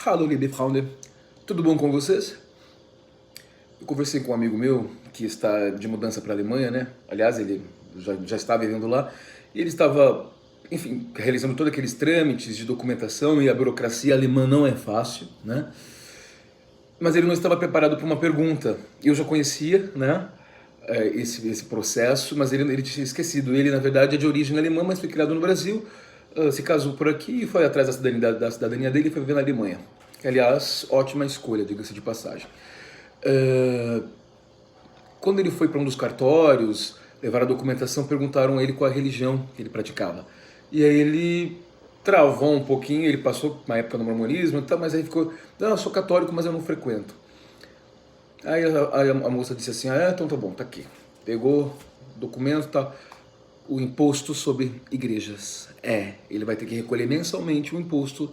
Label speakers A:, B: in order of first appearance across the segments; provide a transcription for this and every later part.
A: Hallo, liebe Freunde, tudo bom com vocês? Eu conversei com um amigo meu que está de mudança para a Alemanha, né? Aliás, ele já está vivendo lá e ele estava, enfim, realizando todos aqueles trâmites de documentação e a burocracia alemã não é fácil, né? Mas ele não estava preparado para uma pergunta. Eu já conhecia, né? Esse processo, mas ele tinha esquecido. Ele, na verdade, é de origem alemã, mas foi criado no Brasil, se casou por aqui e foi atrás da cidadania dele e foi viver na Alemanha. Que, aliás, ótima escolha, diga-se de passagem. Quando ele foi para um dos cartórios, levaram a documentação, perguntaram a ele qual a religião que ele praticava. E aí ele travou um pouquinho, ele passou uma época no mormonismo, mas aí ficou, não, eu sou católico, mas eu não frequento. Aí a moça disse assim, então tá bom, tá aqui. Pegou o documento, tá, o imposto sobre igrejas. Ele vai ter que recolher mensalmente o imposto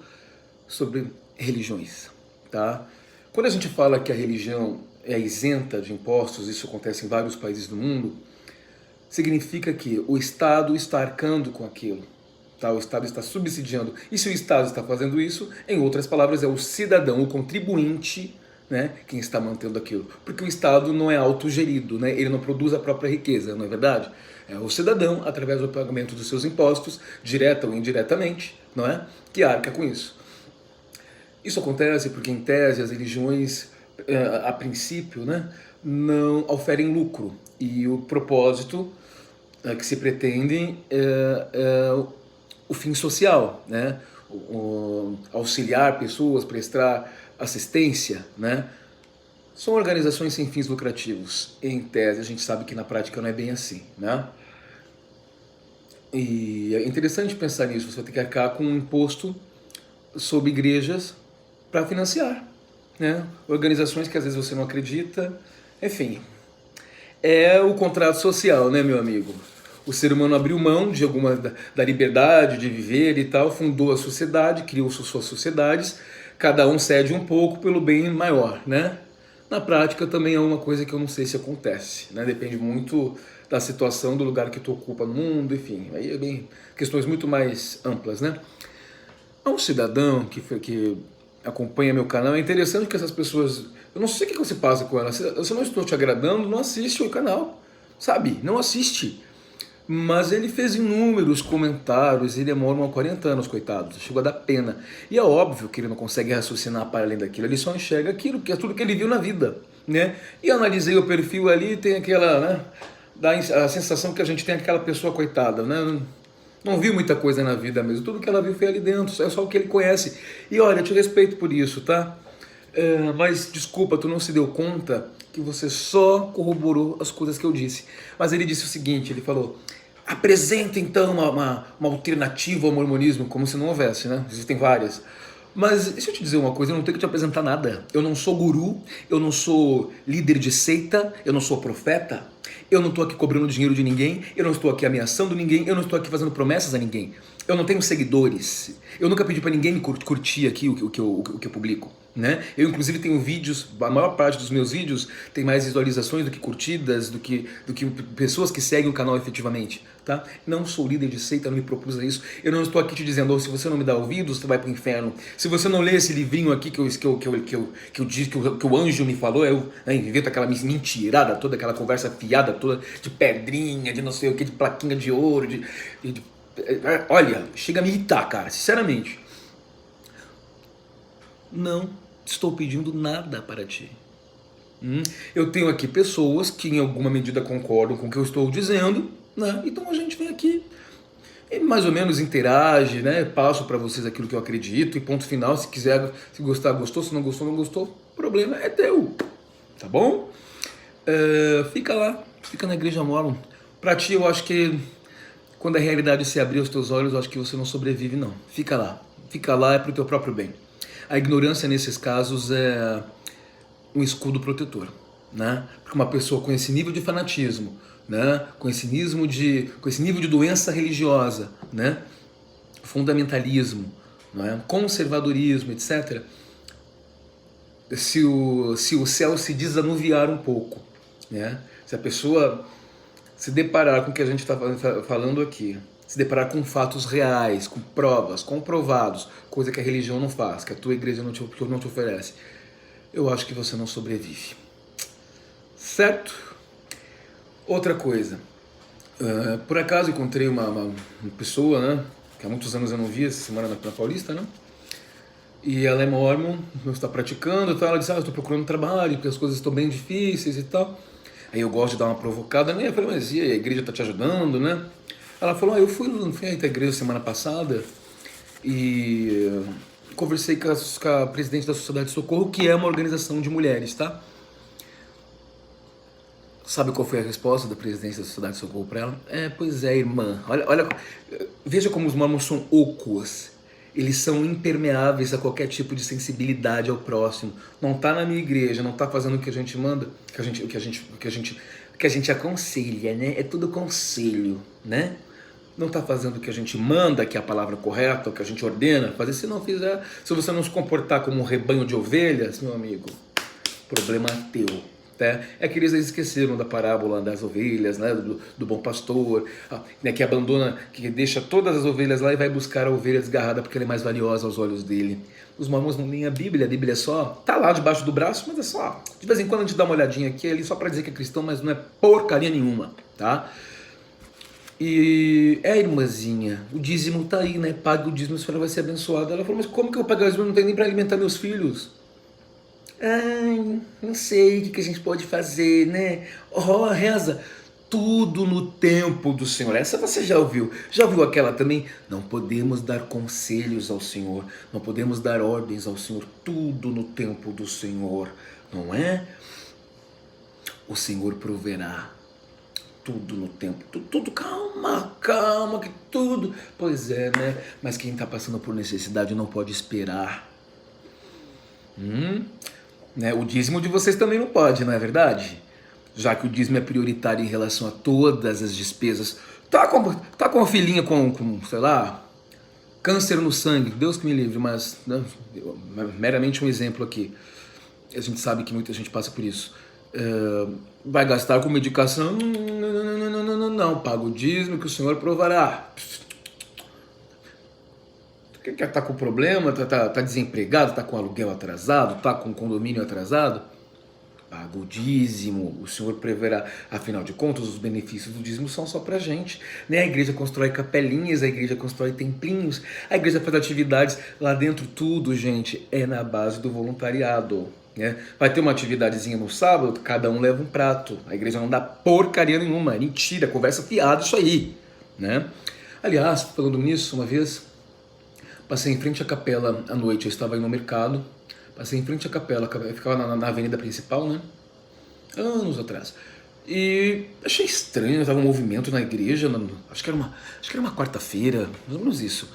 A: sobre religiões, tá? Quando a gente fala que a religião é isenta de impostos, isso acontece em vários países do mundo, significa que o Estado está arcando com aquilo, tá? O Estado está subsidiando. E se o Estado está fazendo isso, em outras palavras, é o cidadão, o contribuinte, né, quem está mantendo aquilo. Porque o Estado não é autogerido, né? Ele não produz a própria riqueza, não é verdade? É o cidadão, através do pagamento dos seus impostos, direta ou indiretamente, não é? Que arca com isso. Isso acontece porque, em tese, as religiões, a princípio, né, não oferem lucro. E o propósito que se pretende é o fim social, né? Auxiliar pessoas, prestar assistência, né? São organizações sem fins lucrativos. Em tese, a gente sabe que na prática não é bem assim, né? E é interessante pensar nisso. Você vai ter que arcar com um imposto sobre igrejas para financiar, né? Organizações que às vezes você não acredita. Enfim, é o contrato social, né, meu amigo? O ser humano abriu mão de da liberdade de viver e tal, fundou a sociedade, criou suas sociedades, cada um cede um pouco pelo bem maior, né? Na prática também é uma coisa que eu não sei se acontece, né? Depende muito da situação, do lugar que tu ocupa no mundo, enfim, aí é bem questões muito mais amplas, né? A um cidadão que acompanha meu canal, é interessante que essas pessoas, eu não sei o que você passa com elas, se eu não estou te agradando, não assiste o canal, sabe? Não assiste. Mas ele fez inúmeros comentários, ele demora uns 40 anos, coitado, chegou a dar pena. E é óbvio que ele não consegue raciocinar para além daquilo, ele só enxerga aquilo, que é tudo que ele viu na vida, né? E analisei o perfil ali, tem aquela, né, dá a sensação que a gente tem aquela pessoa coitada, né? Não viu muita coisa na vida mesmo, tudo que ela viu foi ali dentro, é só o que ele conhece. E olha, eu te respeito por isso, tá? Mas desculpa, tu não se deu conta que você só corroborou as coisas que eu disse. Mas ele disse o seguinte, ele falou, apresenta então uma alternativa ao mormonismo, como se não houvesse, né? Existem várias. Mas deixa eu te dizer uma coisa, eu não tenho que te apresentar nada. Eu não sou guru, eu não sou líder de seita, eu não sou profeta, eu não estou aqui cobrando dinheiro de ninguém, eu não estou aqui ameaçando ninguém, eu não estou aqui fazendo promessas a ninguém. Eu não tenho seguidores, eu nunca pedi para ninguém me curtir aqui o que eu publico, né? Eu inclusive tenho vídeos, a maior parte dos meus vídeos tem mais visualizações do que curtidas, do que pessoas que seguem o canal efetivamente, tá? Não sou líder de seita, não me propus a isso. Eu não estou aqui te dizendo, oh, se você não me dá ouvidos, você vai pro inferno. Se você não lê esse livrinho aqui que o anjo me falou, eu, né, invento aquela mentirada toda, aquela conversa fiada toda de pedrinha, de não sei o que, de plaquinha de ouro, olha, chega a me irritar, cara, sinceramente. Não estou pedindo nada para ti. Eu tenho aqui pessoas que em alguma medida concordam com o que eu estou dizendo, né? Então a gente vem aqui e mais ou menos interage, né? Passo para vocês aquilo que eu acredito e ponto final. Se quiser, se gostar, gostou. Se não gostou, não gostou. O problema é teu, tá bom? Fica lá, fica na igreja Mormon. Para ti, eu acho que quando a realidade se abrir aos teus olhos, eu acho que você não sobrevive, não. Fica lá é pro teu próprio bem. A ignorância nesses casos é um escudo protetor, né? Porque uma pessoa com esse nível de fanatismo, né? Com esse nível de doença religiosa, né? Fundamentalismo, né? Conservadorismo, etc. Se o céu se desanuviar um pouco, né? Se a pessoa se deparar com o que a gente está falando aqui, se deparar com fatos reais, com provas, comprovados, coisa que a religião não faz, que a tua igreja não te oferece, eu acho que você não sobrevive. Certo? Outra coisa, por acaso encontrei uma pessoa, né, que há muitos anos eu não via, essa semana na Paulista, né? E ela é mormon, está praticando e tal. Ela disse, eu estou procurando trabalho, porque as coisas estão bem difíceis e tal. Aí eu gosto de dar uma provocada, né? Eu falei, mas e a igreja está te ajudando, né? Ela falou, eu fui à igreja semana passada e conversei com a presidente da Sociedade de Socorro, que é uma organização de mulheres, tá? Sabe qual foi a resposta da presidente da Sociedade de Socorro para ela? Pois é, irmã. Olha, veja como os mormons são ocos. Eles são impermeáveis a qualquer tipo de sensibilidade ao próximo. Não tá na minha igreja, não tá fazendo o que a gente manda, o que a gente aconselha, né? É tudo conselho, né? Não tá fazendo o que a gente manda, que é a palavra correta, o que a gente ordena fazer. Se não fizer, se você não se comportar como um rebanho de ovelhas, meu amigo, problema teu. É que eles esqueceram da parábola das ovelhas, né, do bom pastor, né, que abandona, que deixa todas as ovelhas lá e vai buscar a ovelha desgarrada porque ela é mais valiosa aos olhos dele. Os mormons não leem a Bíblia é só, tá lá debaixo do braço, mas é só, de vez em quando a gente dá uma olhadinha aqui ali só para dizer que é cristão, mas não é porcaria nenhuma, tá? E irmãzinha, o dízimo tá aí, né? Paga o dízimo, a senhora vai ser abençoada. Ela falou, mas como que eu vou pagar o dízimo? Não tenho nem para alimentar meus filhos. Ai, não sei o que a gente pode fazer, né? Oh, reza, tudo no tempo do Senhor. Essa você já ouviu. Já ouviu aquela também? Não podemos dar conselhos ao Senhor, não podemos dar ordens ao Senhor, tudo no tempo do Senhor, não é? O Senhor proverá. Tudo no tempo, tudo, calma, que tudo. Pois é, né? Mas quem está passando por necessidade não pode esperar. Né? O dízimo de vocês também não pode, não é verdade? Já que o dízimo é prioritário em relação a todas as despesas. Tá com uma filhinha com, sei lá, câncer no sangue, Deus que me livre, mas né, meramente um exemplo aqui. A gente sabe que muita gente passa por isso. Vai gastar com medicação? Não, paga o dízimo que o Senhor provará. Tá com problema, tá desempregado, tá com aluguel atrasado, tá com condomínio atrasado? Paga o dízimo, o Senhor preverá. Afinal de contas, os benefícios do dízimo são só pra gente, né? A igreja constrói capelinhas, a igreja constrói templinhos, a igreja faz atividades lá dentro, tudo, gente, é na base do voluntariado. Né? Vai ter uma atividadezinha no sábado, cada um leva um prato. A igreja não dá porcaria nenhuma, é mentira, conversa fiada isso aí, né? Aliás, falando nisso, uma vez passei em frente à capela à noite, eu estava aí no mercado, passei em frente à capela, eu ficava na avenida principal, né? Anos atrás. E achei estranho, estava um movimento na igreja, acho que era uma quarta-feira, mais ou menos isso.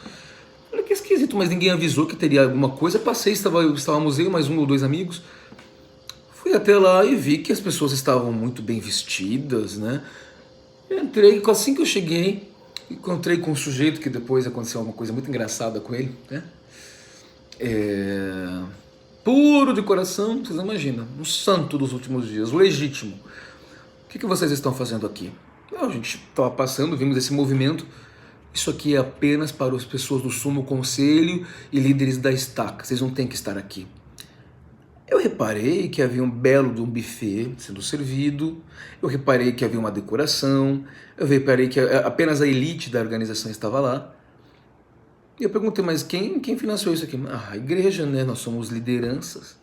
A: Olha que esquisito, mas ninguém avisou que teria alguma coisa. Passei, estávamos eu, mais um ou dois amigos. Fui até lá e vi que as pessoas estavam muito bem vestidas, né? Entrei, assim que eu cheguei, encontrei com um sujeito que depois aconteceu uma coisa muito engraçada com ele, né? Puro de coração, vocês imaginam, um santo dos últimos dias, o legítimo. O que vocês estão fazendo aqui? Não, a gente estava passando, vimos esse movimento. Isso aqui é apenas para as pessoas do Sumo Conselho e líderes da estaca. Vocês não têm que estar aqui. Eu reparei que havia um belo de um buffet sendo servido. Eu reparei que havia uma decoração. Eu reparei que apenas a elite da organização estava lá. E eu perguntei, mas quem financiou isso aqui? A igreja, né? Nós somos lideranças.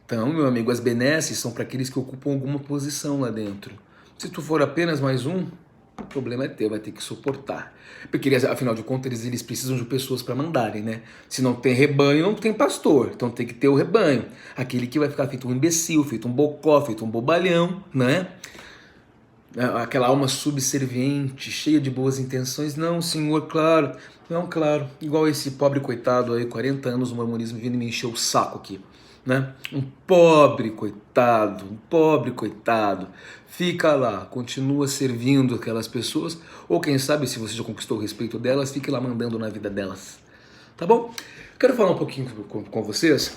A: Então, meu amigo, as benesses são para aqueles que ocupam alguma posição lá dentro. Se tu for apenas mais um, o problema é teu, vai ter que suportar. Porque, afinal de contas, eles precisam de pessoas para mandarem, né? Se não tem rebanho, não tem pastor. Então tem que ter o rebanho. Aquele que vai ficar feito um imbecil, feito um bocó, feito um bobalhão, né? Aquela alma subserviente, cheia de boas intenções. Não, senhor, claro. Não, claro. Igual esse pobre coitado aí, 40 anos no mormonismo, vindo me encher o saco aqui. Né? Um pobre coitado, fica lá, continua servindo aquelas pessoas, ou quem sabe, se você já conquistou o respeito delas, fique lá mandando na vida delas, tá bom? Quero falar um pouquinho com vocês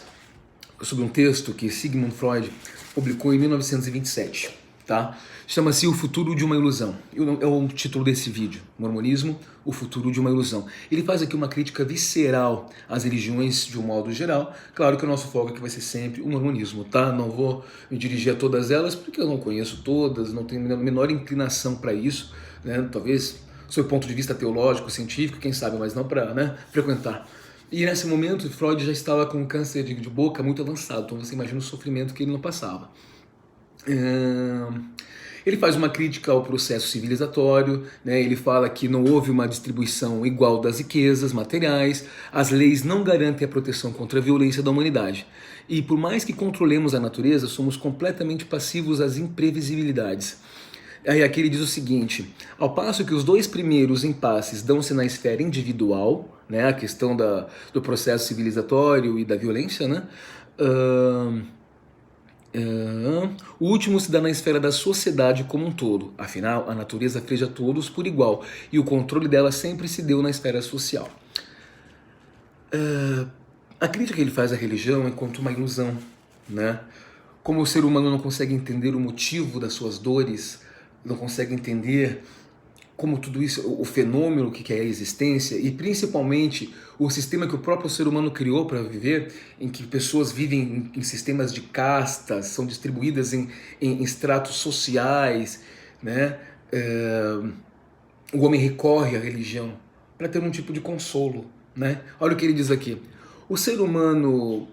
A: sobre um texto que Sigmund Freud publicou em 1927, tá? Chama-se O Futuro de uma Ilusão. É o título desse vídeo. Mormonismo, o futuro de uma ilusão. Ele faz aqui uma crítica visceral às religiões de um modo geral. Claro que o nosso foco aqui vai ser sempre o mormonismo, tá? Não vou me dirigir a todas elas, porque eu não conheço todas, não tenho a menor inclinação para isso, né? Talvez, sob o ponto de vista teológico, científico, quem sabe, mas não para, né, frequentar. E nesse momento, Freud já estava com câncer de boca muito avançado, então você imagina o sofrimento que ele não passava. Ele faz uma crítica ao processo civilizatório, né? Ele fala que não houve uma distribuição igual das riquezas materiais, as leis não garantem a proteção contra a violência da humanidade. E por mais que controlemos a natureza, somos completamente passivos às imprevisibilidades. Aí aqui ele diz o seguinte: ao passo que os dois primeiros impasses dão-se na esfera individual, né, a questão do processo civilizatório e da violência, né, o último se dá na esfera da sociedade como um todo. Afinal, a natureza fez a todos por igual e o controle dela sempre se deu na esfera social. A crítica que ele faz à religião é enquanto uma ilusão, né? Como o ser humano não consegue entender o motivo das suas dores, não consegue entender como tudo isso, o fenômeno que é a existência e principalmente o sistema que o próprio ser humano criou para viver, em que pessoas vivem em sistemas de castas, são distribuídas em estratos sociais, né? O homem recorre à religião para ter um tipo de consolo, né? Olha o que ele diz aqui: o ser humano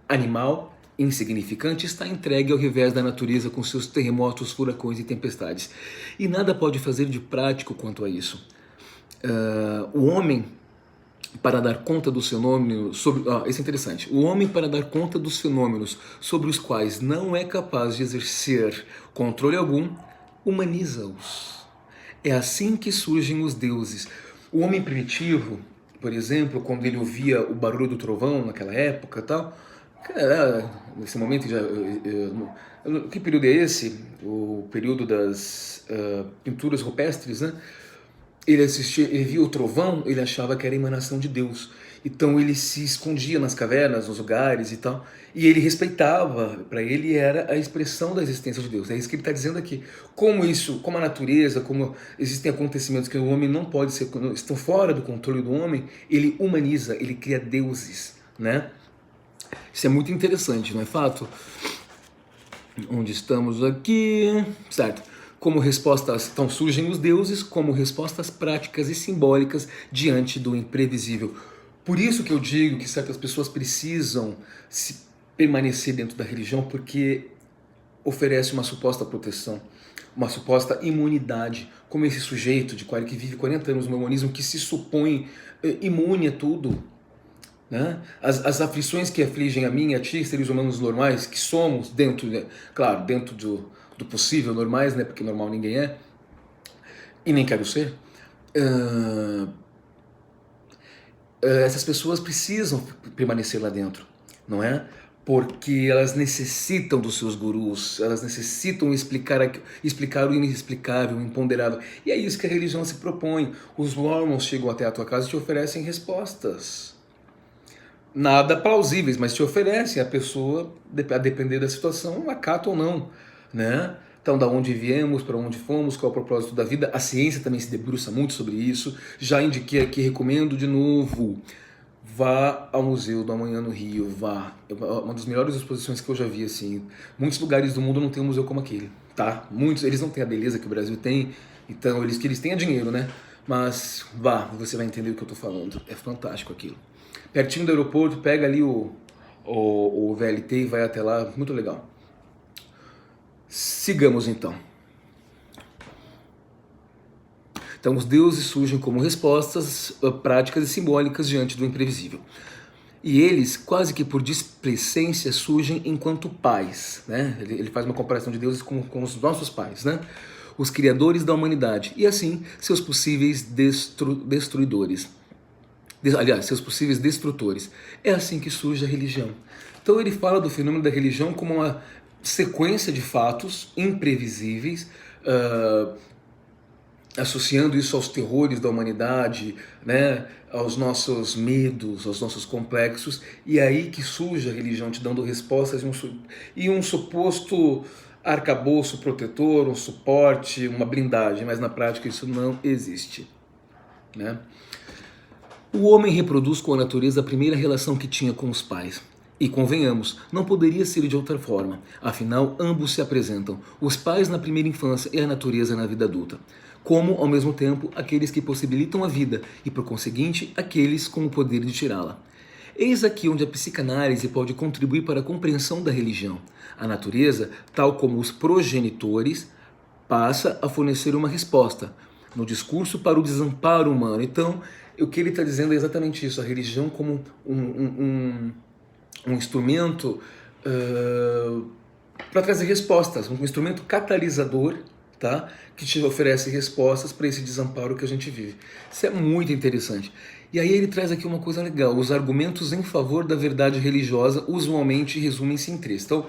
A: animal insignificante está entregue ao revés da natureza com seus terremotos, furacões e tempestades. E nada pode fazer de prático quanto a isso. O homem, para dar conta dos fenômenos isso é interessante. O homem, para dar conta dos fenômenos sobre os quais não é capaz de exercer controle algum, humaniza-os. É assim que surgem os deuses. O homem primitivo, por exemplo, quando ele ouvia o barulho do trovão naquela época, tal, nesse momento já, que período é esse? O período das pinturas rupestres, né? Ele via o trovão, ele achava que era a emanação de Deus. Então ele se escondia nas cavernas, nos lugares e tal, e ele respeitava, para ele era a expressão da existência de Deus. É isso que ele está dizendo aqui. Como a natureza, como existem acontecimentos que o homem não pode ser, estão fora do controle do homem, ele humaniza, ele cria deuses, né? Isso é muito interessante, não é fato? Onde estamos aqui? Certo. Como respostas, então surgem os deuses como respostas práticas e simbólicas diante do imprevisível. Por isso que eu digo que certas pessoas precisam permanecer dentro da religião, porque oferece uma suposta proteção, uma suposta imunidade, como esse sujeito que vive 40 anos no mormonismo, que se supõe imune a tudo. Né? As aflições que afligem a mim e a ti, seres humanos normais, que somos dentro do possível normais, né? Porque normal ninguém é, e nem quero ser, essas pessoas precisam permanecer lá dentro, não é? Porque elas necessitam dos seus gurus, elas necessitam explicar o inexplicável, o imponderável. E é isso que a religião se propõe. Os mormons chegam até a tua casa e te oferecem respostas. Nada plausíveis, mas te oferecem. A pessoa, a depender da situação, acata ou não, né? Então, da onde viemos, para onde fomos, qual é o propósito da vida. A ciência também se debruça muito sobre isso. Já indiquei aqui, recomendo de novo, vá ao Museu do Amanhã no Rio, vá. É uma das melhores exposições que eu já vi, assim. Muitos lugares do mundo não tem um museu como aquele, tá? Muitos, eles não têm a beleza que o Brasil tem, então eles têm dinheiro, né? Mas vá, você vai entender o que eu tô falando. É fantástico aquilo. Pertinho do aeroporto, pega ali o VLT e vai até lá, muito legal. Sigamos então. Então os deuses surgem como respostas práticas e simbólicas diante do imprevisível. E eles, quase que por displicência, surgem enquanto pais, né? Ele faz uma comparação de deuses com os nossos pais, né? Os criadores da humanidade e assim seus possíveis destruidores. Aliás, seus possíveis destrutores. É assim que surge a religião. Então ele fala do fenômeno da religião como uma sequência de fatos imprevisíveis, associando isso aos terrores da humanidade, né, aos nossos medos, aos nossos complexos, e aí que surge a religião te dando respostas e um suposto arcabouço protetor, um suporte, uma blindagem, mas na prática isso não existe, né? O homem reproduz com a natureza a primeira relação que tinha com os pais. E convenhamos, não poderia ser de outra forma, afinal ambos se apresentam, os pais na primeira infância e a natureza na vida adulta, como, ao mesmo tempo, aqueles que possibilitam a vida e, por conseguinte, aqueles com o poder de tirá-la. Eis aqui onde a psicanálise pode contribuir para a compreensão da religião. A natureza, tal como os progenitores, passa a fornecer uma resposta no discurso para o desamparo humano. Então, o que ele está dizendo é exatamente isso, a religião como um instrumento para trazer respostas, um instrumento catalisador, tá? Que te oferece respostas para esse desamparo que a gente vive. Isso é muito interessante. E aí ele traz aqui uma coisa legal, os argumentos em favor da verdade religiosa usualmente resumem-se em três. Então,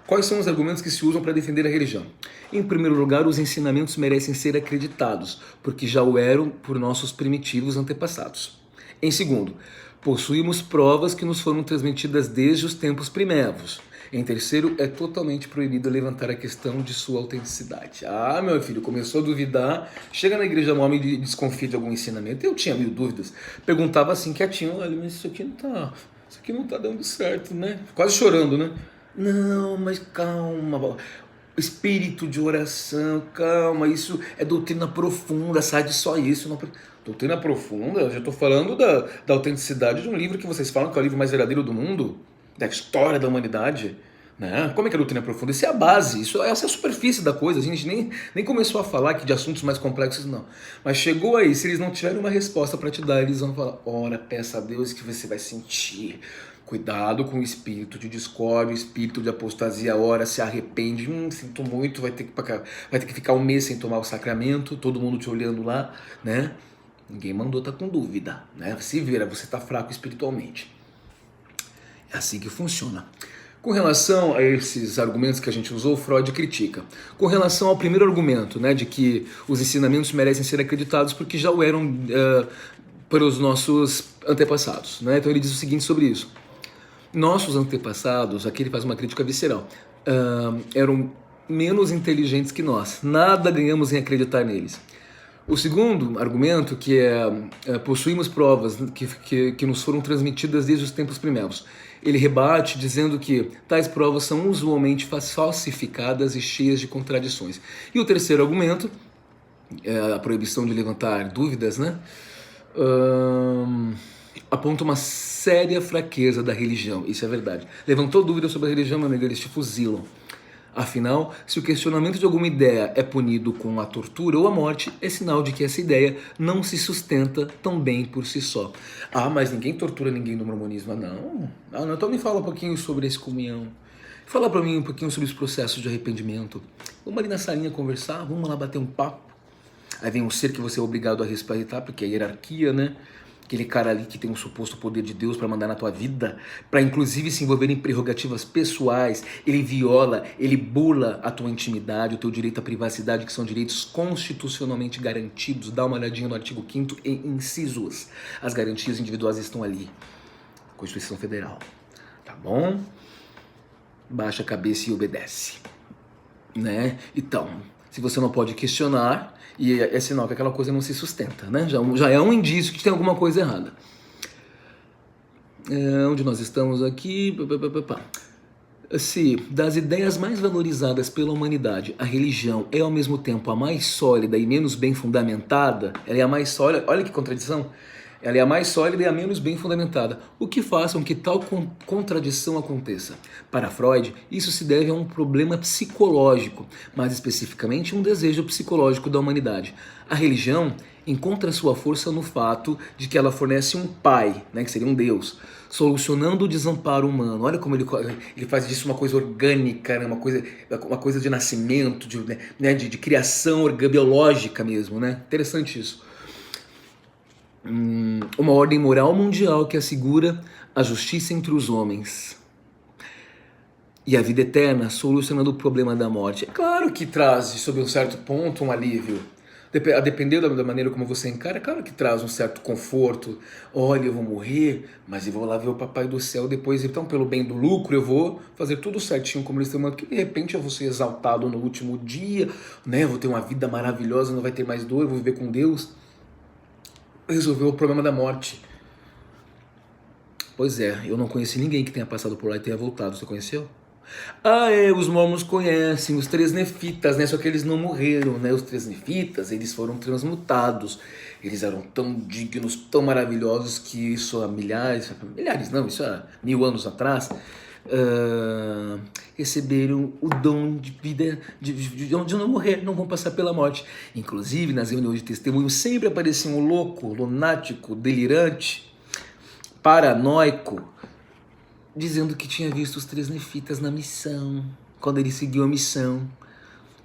A: quais são os argumentos que se usam para defender a religião? Em primeiro lugar, os ensinamentos merecem ser acreditados, porque já o eram por nossos primitivos antepassados. Em segundo, possuímos provas que nos foram transmitidas desde os tempos primeiros. Em terceiro, é totalmente proibido levantar a questão de sua autenticidade. Ah, meu filho, começou a duvidar, chega na igreja um homem e desconfia de algum ensinamento. Eu tinha mil dúvidas. Perguntava assim quietinho, olha, mas isso aqui não tá dando certo, né? Quase chorando, né? Não, mas calma, espírito de oração, calma, isso é doutrina profunda, sai de só isso. Não... Doutrina profunda? Eu já estou falando da autenticidade de um livro que vocês falam que é o livro mais verdadeiro do mundo, da história da humanidade, né? Como é que é a doutrina profunda? Isso é a base, essa é a superfície da coisa. A gente nem começou a falar aqui de assuntos mais complexos, não. Mas chegou aí, se eles não tiverem uma resposta para te dar, eles vão falar, ora, peça a Deus que você vai sentir. Cuidado com o espírito de discórdia, o espírito de apostasia, ora, se arrepende, sinto muito, vai ter que ficar um mês sem tomar o sacramento, todo mundo te olhando lá, né? Ninguém mandou tá com dúvida, né? Se vira, você tá fraco espiritualmente. É assim que funciona. Com relação a esses argumentos que a gente usou, Freud critica. Com relação ao primeiro argumento, né, de que os ensinamentos merecem ser acreditados porque já o eram para os nossos antepassados, né? Então ele diz o seguinte sobre isso. Nossos antepassados, aqui ele faz uma crítica visceral, eram menos inteligentes que nós. Nada ganhamos em acreditar neles. O segundo argumento, que possuímos provas que nos foram transmitidas desde os tempos primeiros. Ele rebate dizendo que tais provas são usualmente falsificadas e cheias de contradições. E o terceiro argumento, a proibição de levantar dúvidas, né? Aponta uma séria fraqueza da religião, isso é verdade. Levantou dúvidas sobre a religião, meu amigo, eles te fuzilam. Afinal, se o questionamento de alguma ideia é punido com a tortura ou a morte, é sinal de que essa ideia não se sustenta tão bem por si só. Ah, mas ninguém tortura ninguém no mormonismo. Não. Então me fala um pouquinho sobre a excomunhão. Fala pra mim um pouquinho sobre os processos de arrependimento. Vamos ali na salinha conversar, vamos lá bater um papo. Aí vem um ser que você é obrigado a respeitar, porque é a hierarquia, né? Aquele cara ali que tem um suposto poder de Deus para mandar na tua vida, para inclusive se envolver em prerrogativas pessoais, ele viola, ele bula a tua intimidade, o teu direito à privacidade, que são direitos constitucionalmente garantidos. Dá uma olhadinha no artigo 5º e incisos. As garantias individuais estão ali. Constituição Federal. Tá bom? Baixa a cabeça e obedece. Né? Então, se você não pode questionar, e é sinal que aquela coisa não se sustenta, né? Já é um indício que tem alguma coisa errada. Onde nós estamos aqui? Se das ideias mais valorizadas pela humanidade, a religião é ao mesmo tempo a mais sólida e menos bem fundamentada, ela é a mais sólida, olha que contradição, ela é a mais sólida e a menos bem fundamentada, o que faz com que tal contradição aconteça. Para Freud, isso se deve a um problema psicológico, mais especificamente um desejo psicológico da humanidade. A religião encontra sua força no fato de que ela fornece um pai, né, que seria um Deus, solucionando o desamparo humano. Olha como ele faz disso uma coisa orgânica, né, uma coisa de nascimento, de criação biológica mesmo, né? Interessante isso. Uma ordem moral mundial que assegura a justiça entre os homens e a vida eterna, solucionando o problema da morte. É claro que traz, sob um certo ponto, um alívio. A depender da maneira como você encara, é claro que traz um certo conforto. Olha, eu vou morrer, mas eu vou lá ver o Papai do Céu depois. Então, pelo bem do lucro, eu vou fazer tudo certinho como eles estão mandando. Que de repente eu vou ser exaltado no último dia, né? Vou ter uma vida maravilhosa, não vai ter mais dor, vou viver com Deus. Resolveu o problema da morte. Pois é, eu não conheci ninguém que tenha passado por lá e tenha voltado. Você conheceu? Ah, é, os mormons conhecem os três nefitas, né? Só que eles não morreram, né? Os três nefitas, eles foram transmutados. Eles eram tão dignos, tão maravilhosos que isso há milhares não, isso há 1000 anos atrás, receberam o dom de vida, de não morrer, não vão passar pela morte. Inclusive, nas reuniões de testemunho, sempre aparecia um louco, lunático, delirante, paranoico, dizendo que tinha visto os três nefitas na missão, quando ele seguiu a missão.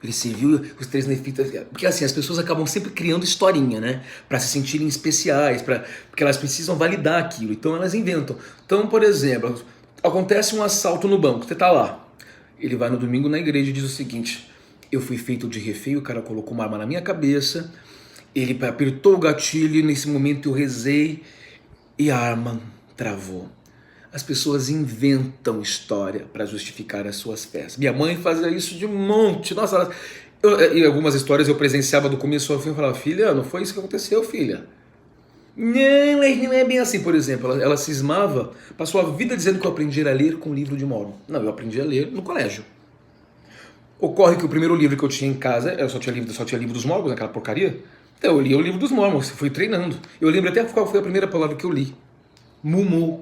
A: Ele serviu os três nefitas, porque assim, as pessoas acabam sempre criando historinha, né? Para se sentirem especiais, porque elas precisam validar aquilo, então elas inventam. Então, por exemplo, acontece um assalto no banco, você tá lá. Ele vai no domingo na igreja e diz o seguinte: eu fui feito de refém, o cara colocou uma arma na minha cabeça, ele apertou o gatilho e nesse momento eu rezei e a arma travou. As pessoas inventam história para justificar as suas fés. Minha mãe fazia isso de monte. Nossa, e algumas histórias eu presenciava do começo ao fim. Eu falava: filha, não foi isso que aconteceu, filha. Não, mas não é bem assim. Por exemplo, ela cismava, passou a vida dizendo que eu aprendi a ler com o livro de Mormon. Não, eu aprendi a ler no colégio. Ocorre que o primeiro livro que eu tinha em casa, eu só tinha livro dos Mormons, aquela porcaria. Então eu li o livro dos Mormons, fui treinando. Eu lembro até qual foi a primeira palavra que eu li. Mumu,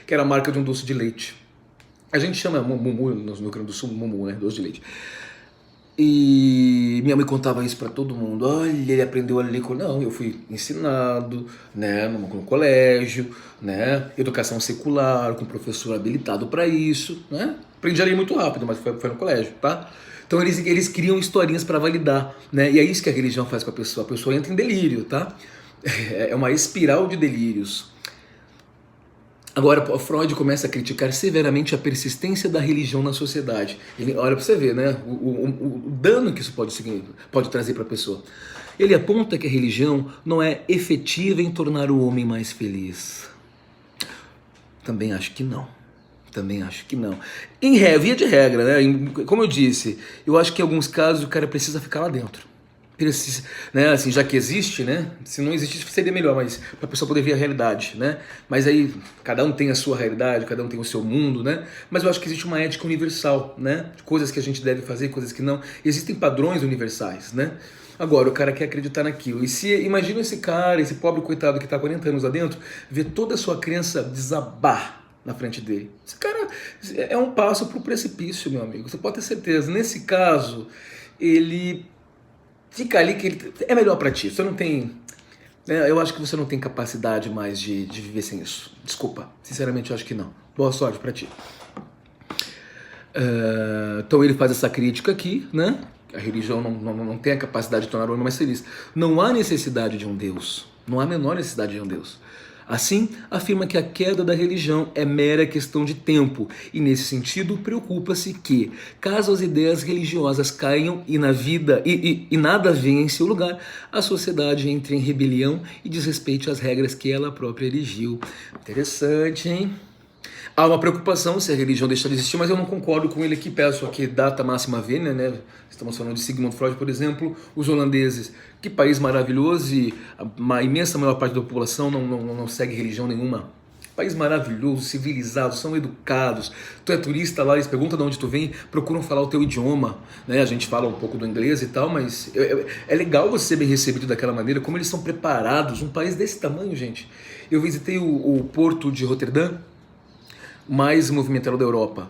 A: que era a marca de um doce de leite. A gente chama Mumu no Rio Grande do Sul, Mumu, né? Doce de leite. E minha mãe contava isso para todo mundo. Olha, ele aprendeu a ler. Não, eu fui ensinado, né, no colégio, né, educação secular, com professor habilitado para isso, né? Aprendi a ler muito rápido, mas foi no colégio, tá? Então eles criam historinhas para validar, né? E é isso que a religião faz com a pessoa. A pessoa entra em delírio, tá? É uma espiral de delírios. Agora, Freud começa a criticar severamente a persistência da religião na sociedade. Ele, olha para você ver, né, o dano que isso pode trazer para a pessoa. Ele aponta que a religião não é efetiva em tornar o homem mais feliz. Também acho que não. Também acho que não. Via de regra, né? Como eu disse, eu acho que em alguns casos o cara precisa ficar lá dentro. Precisa, né? Assim, já que existe, né? Se não existisse seria melhor, mas para a pessoa poder ver a realidade, né? Mas aí cada um tem a sua realidade, cada um tem o seu mundo, né? Mas eu acho que existe uma ética universal, né? Coisas que a gente deve fazer, coisas que não. Existem padrões universais, né? Agora, o cara quer acreditar naquilo. E se imagina esse cara, esse pobre coitado que está 40 anos lá dentro, ver toda a sua crença desabar na frente dele. Esse cara é um passo para o precipício, meu amigo. Você pode ter certeza. Nesse caso, ele fica ali que ele é melhor para ti. Você não tem, né, eu acho que você não tem capacidade mais de viver sem isso. Desculpa, sinceramente eu acho que não. Boa sorte para ti. Então ele faz essa crítica aqui, né? A religião não tem a capacidade de tornar o homem mais feliz. Não há necessidade de um Deus. Não há a menor necessidade de um Deus. Assim, afirma que a queda da religião é mera questão de tempo e, nesse sentido, preocupa-se que, caso as ideias religiosas caiam e nada venha em seu lugar, a sociedade entre em rebelião e desrespeite as regras que ela própria erigiu. Interessante, hein? Há uma preocupação se a religião deixar de existir, mas eu não concordo com ele aqui. Peço aqui data máxima vênia, né? Estamos falando de Sigmund Freud, por exemplo, os holandeses. Que país maravilhoso, e a imensa maior parte da população não segue religião nenhuma. País maravilhoso, civilizado, são educados. Tu é turista lá, eles perguntam de onde tu vem, procuram falar o teu idioma, né? A gente fala um pouco do inglês e tal, mas é legal você ser bem recebido daquela maneira, como eles são preparados. Um país desse tamanho, gente. Eu visitei o porto de Roterdã, mais movimentado da Europa.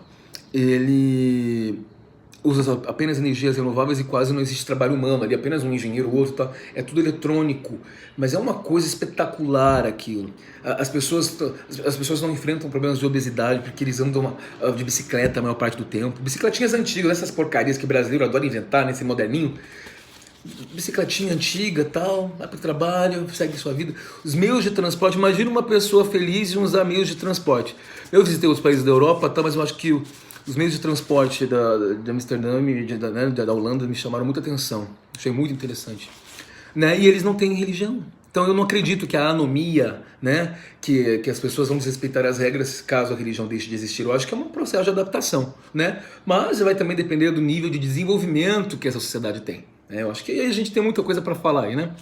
A: Ele usa apenas energias renováveis e quase não existe trabalho humano ali, apenas um engenheiro ou outro, tá? É tudo eletrônico, mas é uma coisa espetacular aquilo. As pessoas não enfrentam problemas de obesidade porque eles andam de bicicleta a maior parte do tempo. Bicicletinhas antigas, essas porcarias que o brasileiro adora inventar nesse moderninho. Bicicletinha antiga, tal, vai para o trabalho, segue sua vida. Os meios de transporte, imagina uma pessoa feliz em usar meios de transporte. Eu visitei os países da Europa, tá, mas eu acho que os meios de transporte de Amsterdã e da Holanda me chamaram muita atenção. Achei muito interessante. né? E eles não têm religião. Então eu não acredito que a anomia, né, que as pessoas vão desrespeitar as regras caso a religião deixe de existir. Eu acho que é um processo de adaptação, né? Mas vai também depender do nível de desenvolvimento que essa sociedade tem. Né? Eu acho que a gente tem muita coisa para falar aí, né?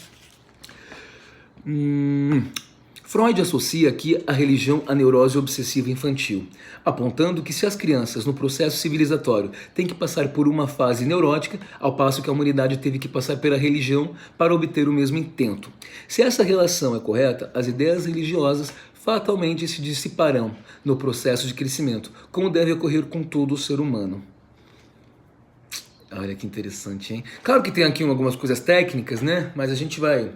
A: Freud associa aqui a religião à neurose obsessiva infantil, apontando que se as crianças no processo civilizatório têm que passar por uma fase neurótica, ao passo que a humanidade teve que passar pela religião para obter o mesmo intento. Se essa relação é correta, as ideias religiosas fatalmente se dissiparão no processo de crescimento, como deve ocorrer com todo o ser humano. Olha que interessante, hein? Claro que tem aqui algumas coisas técnicas, né? Mas a gente vai...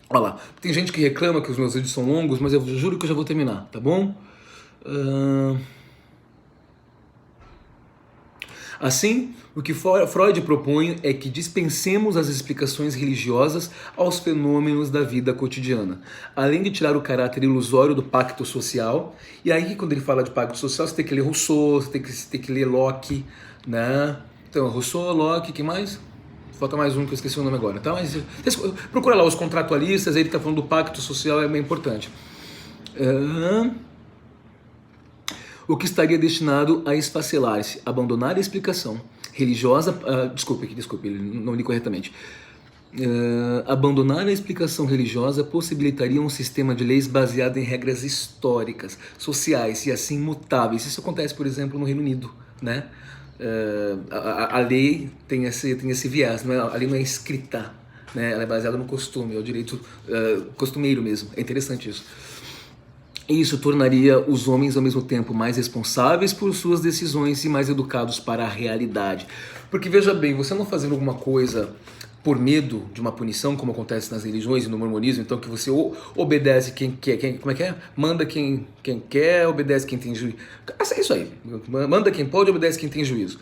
A: Olha lá, tem gente que reclama que os meus vídeos são longos, mas eu juro que eu já vou terminar, tá bom? Assim, o que Freud propõe é que dispensemos as explicações religiosas aos fenômenos da vida cotidiana, além de tirar o caráter ilusório do pacto social. E aí, quando ele fala de pacto social, você tem que ler Rousseau, você tem que ler Locke, né? Então, Rousseau, Locke, que mais? Falta mais um que eu esqueci o nome agora, tá? Mas procura lá os contratualistas, aí ele tá falando do pacto social, é bem importante. O que estaria destinado a esfacelar-se, abandonar a explicação religiosa... desculpe, não li corretamente. Abandonar a explicação religiosa possibilitaria um sistema de leis baseado em regras históricas, sociais e assim mutáveis. Isso acontece, por exemplo, no Reino Unido, né? A lei tem esse viés, a lei não é escrita, né? Ela é baseada no costume, é o direito costumeiro mesmo. É interessante isso. Isso tornaria os homens ao mesmo tempo mais responsáveis por suas decisões e mais educados para a realidade. Porque veja bem, você não fazendo alguma coisa por medo de uma punição, como acontece nas religiões e no mormonismo, então que você obedece quem quer, como é que é? Manda quem quer, obedece quem tem juízo. É isso aí, manda quem pode, obedece quem tem juízo.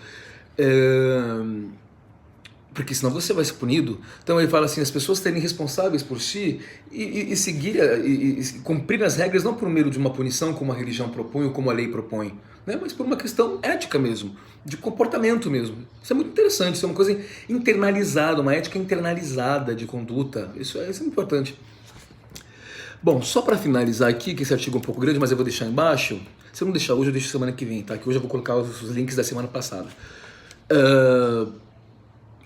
A: Porque senão você vai ser punido. Então ele fala assim, as pessoas serem responsáveis por si e seguir, e cumprir as regras não por meio de uma punição como a religião propõe ou como a lei propõe, né? Mas por uma questão ética mesmo, de comportamento mesmo. Isso é muito interessante, isso é uma coisa internalizada, uma ética internalizada de conduta. Isso é importante. Bom, só para finalizar aqui, que esse artigo é um pouco grande, mas eu vou deixar embaixo. Se eu não deixar hoje, eu deixo semana que vem, tá? Que hoje eu vou colocar os links da semana passada.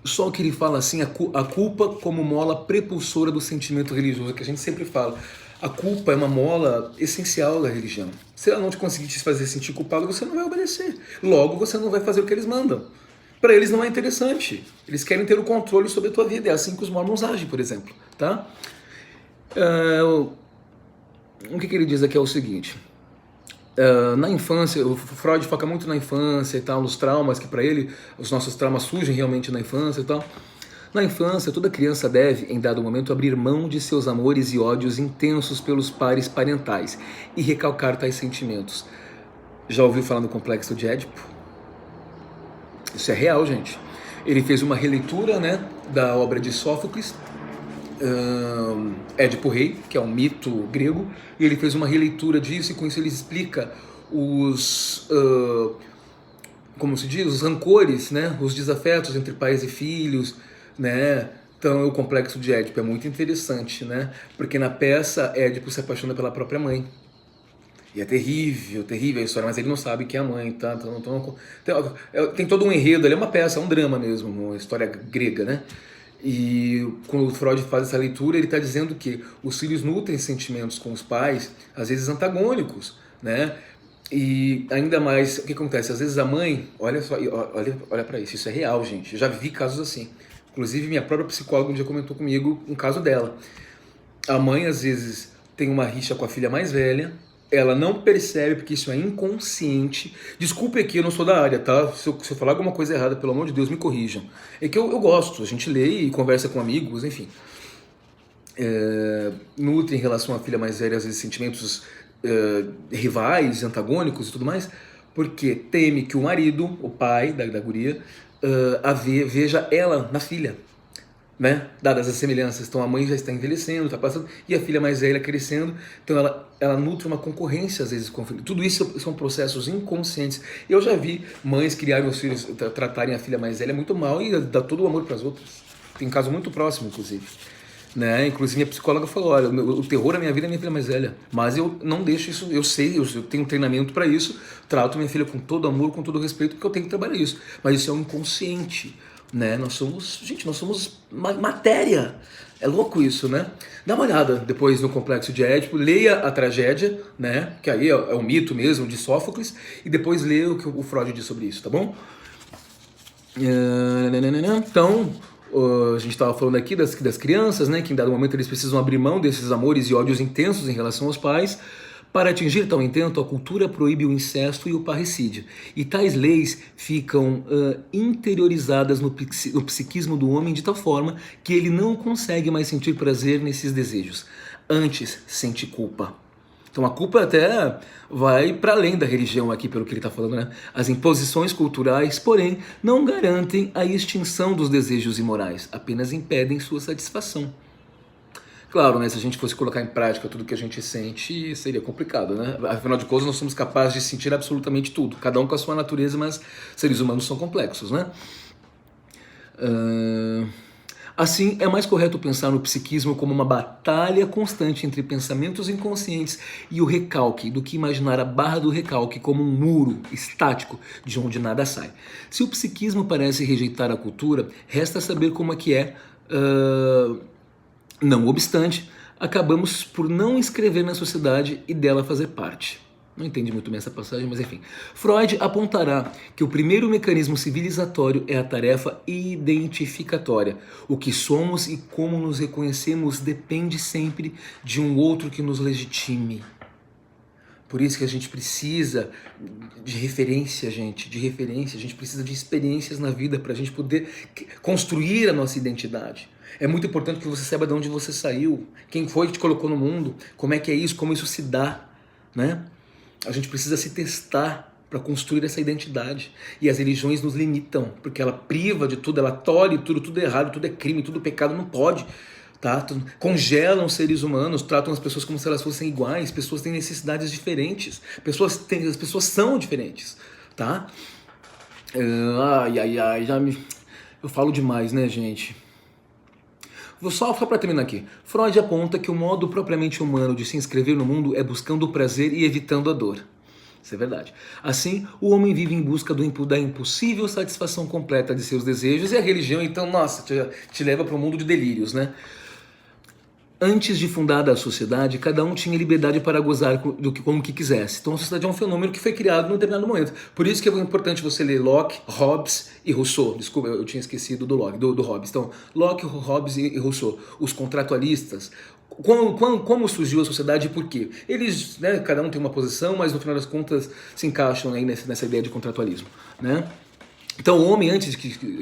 A: Só que ele fala assim, a culpa como mola prepulsora do sentimento religioso, que a gente sempre fala. A culpa é uma mola essencial da religião. Se ela não te conseguir te fazer sentir culpado, você não vai obedecer. Logo, você não vai fazer o que eles mandam. Para eles não é interessante. Eles querem ter o controle sobre a tua vida. É assim que os mormons agem, por exemplo. Tá? O que ele diz aqui é o seguinte. Na infância, o Freud foca muito na infância e tal, nos traumas, que para ele os nossos traumas surgem realmente na infância e tal. Na infância, toda criança deve, em dado momento, abrir mão de seus amores e ódios intensos pelos pares parentais e recalcar tais sentimentos. Já ouviu falar no complexo de Édipo? Isso é real, gente. Ele fez uma releitura, né, da obra de Sófocles, Édipo Rei, que é um mito grego, e ele fez uma releitura disso, e com isso ele explica como se diz, os rancores, né, os desafetos entre pais e filhos, né. Então o complexo de Édipo é muito interessante, né, porque na peça Édipo se apaixona pela própria mãe. E é terrível, terrível a história, mas ele não sabe que é a mãe, tá? Então, tem todo um enredo, ali é uma peça, é um drama mesmo, uma história grega, né? E quando o Freud faz essa leitura, ele está dizendo que os filhos nutrem sentimentos com os pais, às vezes antagônicos, né? E ainda mais, o que acontece? Às vezes a mãe, olha só, olha para isso é real, gente. Eu já vi casos assim. Inclusive minha própria psicóloga um dia comentou comigo um caso dela. A mãe às vezes tem uma rixa com a filha mais velha, ela não percebe porque isso é inconsciente. Desculpe aqui, eu não sou da área, tá? Se eu falar alguma coisa errada, pelo amor de Deus, me corrijam. É que eu gosto, a gente lê e conversa com amigos, enfim. Nutre em relação à filha mais velha, às vezes, sentimentos rivais, antagônicos e tudo mais, porque teme que o marido, o pai da guria, veja ela na filha, né? Dadas as semelhanças. Então a mãe já está envelhecendo, está passando, e a filha mais velha crescendo, então ela nutre uma concorrência às vezes com a filha. Tudo isso são processos inconscientes. Eu já vi mães criarem os filhos, tratarem a filha mais velha muito mal e dar todo o amor para as outras. Tem um caso muito próximo, inclusive. né? Inclusive minha psicóloga falou, olha, o terror da minha vida é minha filha mais velha, mas eu não deixo isso, eu sei, eu tenho treinamento para isso, trato minha filha com todo amor, com todo respeito, porque eu tenho que trabalhar isso, mas isso é um inconsciente, né? Nós somos, gente, nós somos matéria, é louco isso, né? Dá uma olhada depois no Complexo de Édipo, leia a tragédia, né? Que aí é um mito mesmo de Sófocles, e depois leia o que o Freud diz sobre isso, tá bom? Então, a gente estava falando aqui das crianças, né, que em dado momento eles precisam abrir mão desses amores e ódios intensos em relação aos pais. Para atingir tal intento, a cultura proíbe o incesto e o parricídio. E tais leis ficam interiorizadas no psiquismo do homem de tal forma que ele não consegue mais sentir prazer nesses desejos. Antes, sente culpa. Então a culpa até vai para além da religião aqui, pelo que ele está falando, né? As imposições culturais, porém, não garantem a extinção dos desejos imorais, apenas impedem sua satisfação. Claro, né? Se a gente fosse colocar em prática tudo que a gente sente, seria complicado, né? Afinal de contas, nós somos capazes de sentir absolutamente tudo, cada um com a sua natureza, mas seres humanos são complexos, né? Assim, é mais correto pensar no psiquismo como uma batalha constante entre pensamentos inconscientes e o recalque, do que imaginar a barra do recalque como um muro estático de onde nada sai. Se o psiquismo parece rejeitar a cultura, resta saber como é que é. Não obstante, acabamos por não escrever na sociedade e dela fazer parte. Não entendi muito bem essa passagem, mas enfim. Freud apontará que o primeiro mecanismo civilizatório é a tarefa identificatória. O que somos e como nos reconhecemos depende sempre de um outro que nos legitime. Por isso que a gente precisa de referência, gente, de referência. A gente precisa de experiências na vida para a gente poder construir a nossa identidade. É muito importante que você saiba de onde você saiu, quem foi que te colocou no mundo, como é que é isso, como isso se dá, né? A gente precisa se testar para construir essa identidade. E as religiões nos limitam, porque ela priva de tudo, ela tolhe tudo, tudo é errado, tudo é crime, tudo pecado, não pode. Tá? Congelam seres humanos, tratam as pessoas como se elas fossem iguais, pessoas têm necessidades diferentes, as pessoas são diferentes. Tá? Eu falo demais, né, gente? Vou só para terminar aqui. Freud aponta que o modo propriamente humano de se inscrever no mundo é buscando o prazer e evitando a dor. Isso é verdade. Assim, o homem vive em busca da impossível satisfação completa de seus desejos e a religião, então, nossa, te leva para um mundo de delírios, né? Antes de fundada a sociedade, cada um tinha liberdade para gozar como que quisesse. Então a sociedade é um fenômeno que foi criado num determinado momento. Por isso que é importante você ler Locke, Hobbes e Rousseau. Desculpa, eu tinha esquecido do Locke, do Hobbes. Então, Locke, Hobbes e Rousseau, os contratualistas. Como surgiu a sociedade e por quê? Eles, né, cada um tem uma posição, mas no final das contas se encaixam aí nessa ideia de contratualismo, né? Então o homem, antes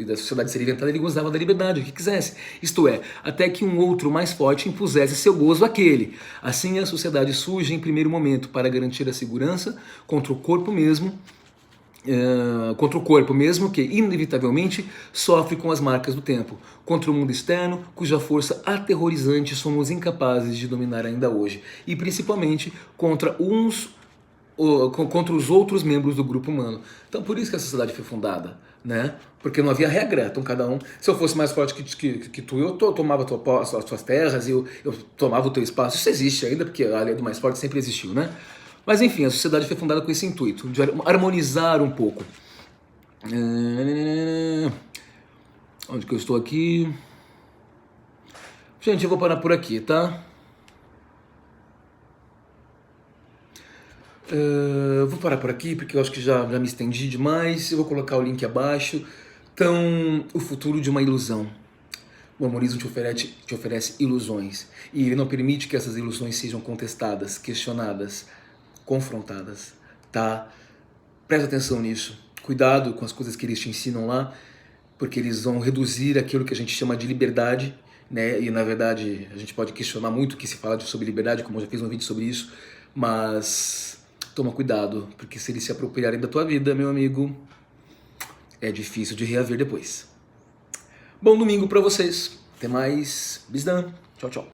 A: da sociedade ser inventada, ele gozava da liberdade, o que quisesse. Isto é, até que um outro mais forte impusesse seu gozo àquele. Assim a sociedade surge em primeiro momento para garantir a segurança contra o corpo mesmo, que inevitavelmente sofre com as marcas do tempo, contra o mundo externo, cuja força aterrorizante somos incapazes de dominar ainda hoje, e principalmente contra os outros membros do grupo humano. Então por isso que a sociedade foi fundada, né? Porque não havia regra, então cada um, se eu fosse mais forte que tu, eu tomava as tuas terras, eu tomava o teu espaço. Isso existe ainda, porque a lei do mais forte sempre existiu, né? Mas enfim, a sociedade foi fundada com esse intuito, de harmonizar um pouco. Onde que eu estou aqui? Gente, eu vou parar por aqui, tá? Vou parar por aqui porque eu acho que já me estendi demais. Eu vou colocar o link abaixo. Então, o futuro de uma ilusão. O humorismo te oferece ilusões e ele não permite que essas ilusões sejam contestadas, questionadas, confrontadas, tá? Presta atenção nisso. Cuidado com as coisas que eles te ensinam lá, porque eles vão reduzir aquilo que a gente chama de liberdade, né? E na verdade a gente pode questionar muito o que se fala sobre liberdade, como eu já fiz um vídeo sobre isso, mas toma cuidado, porque se eles se apropriarem da tua vida, meu amigo, é difícil de reaver depois. Bom domingo pra vocês. Até mais. Bisdan. Tchau, tchau.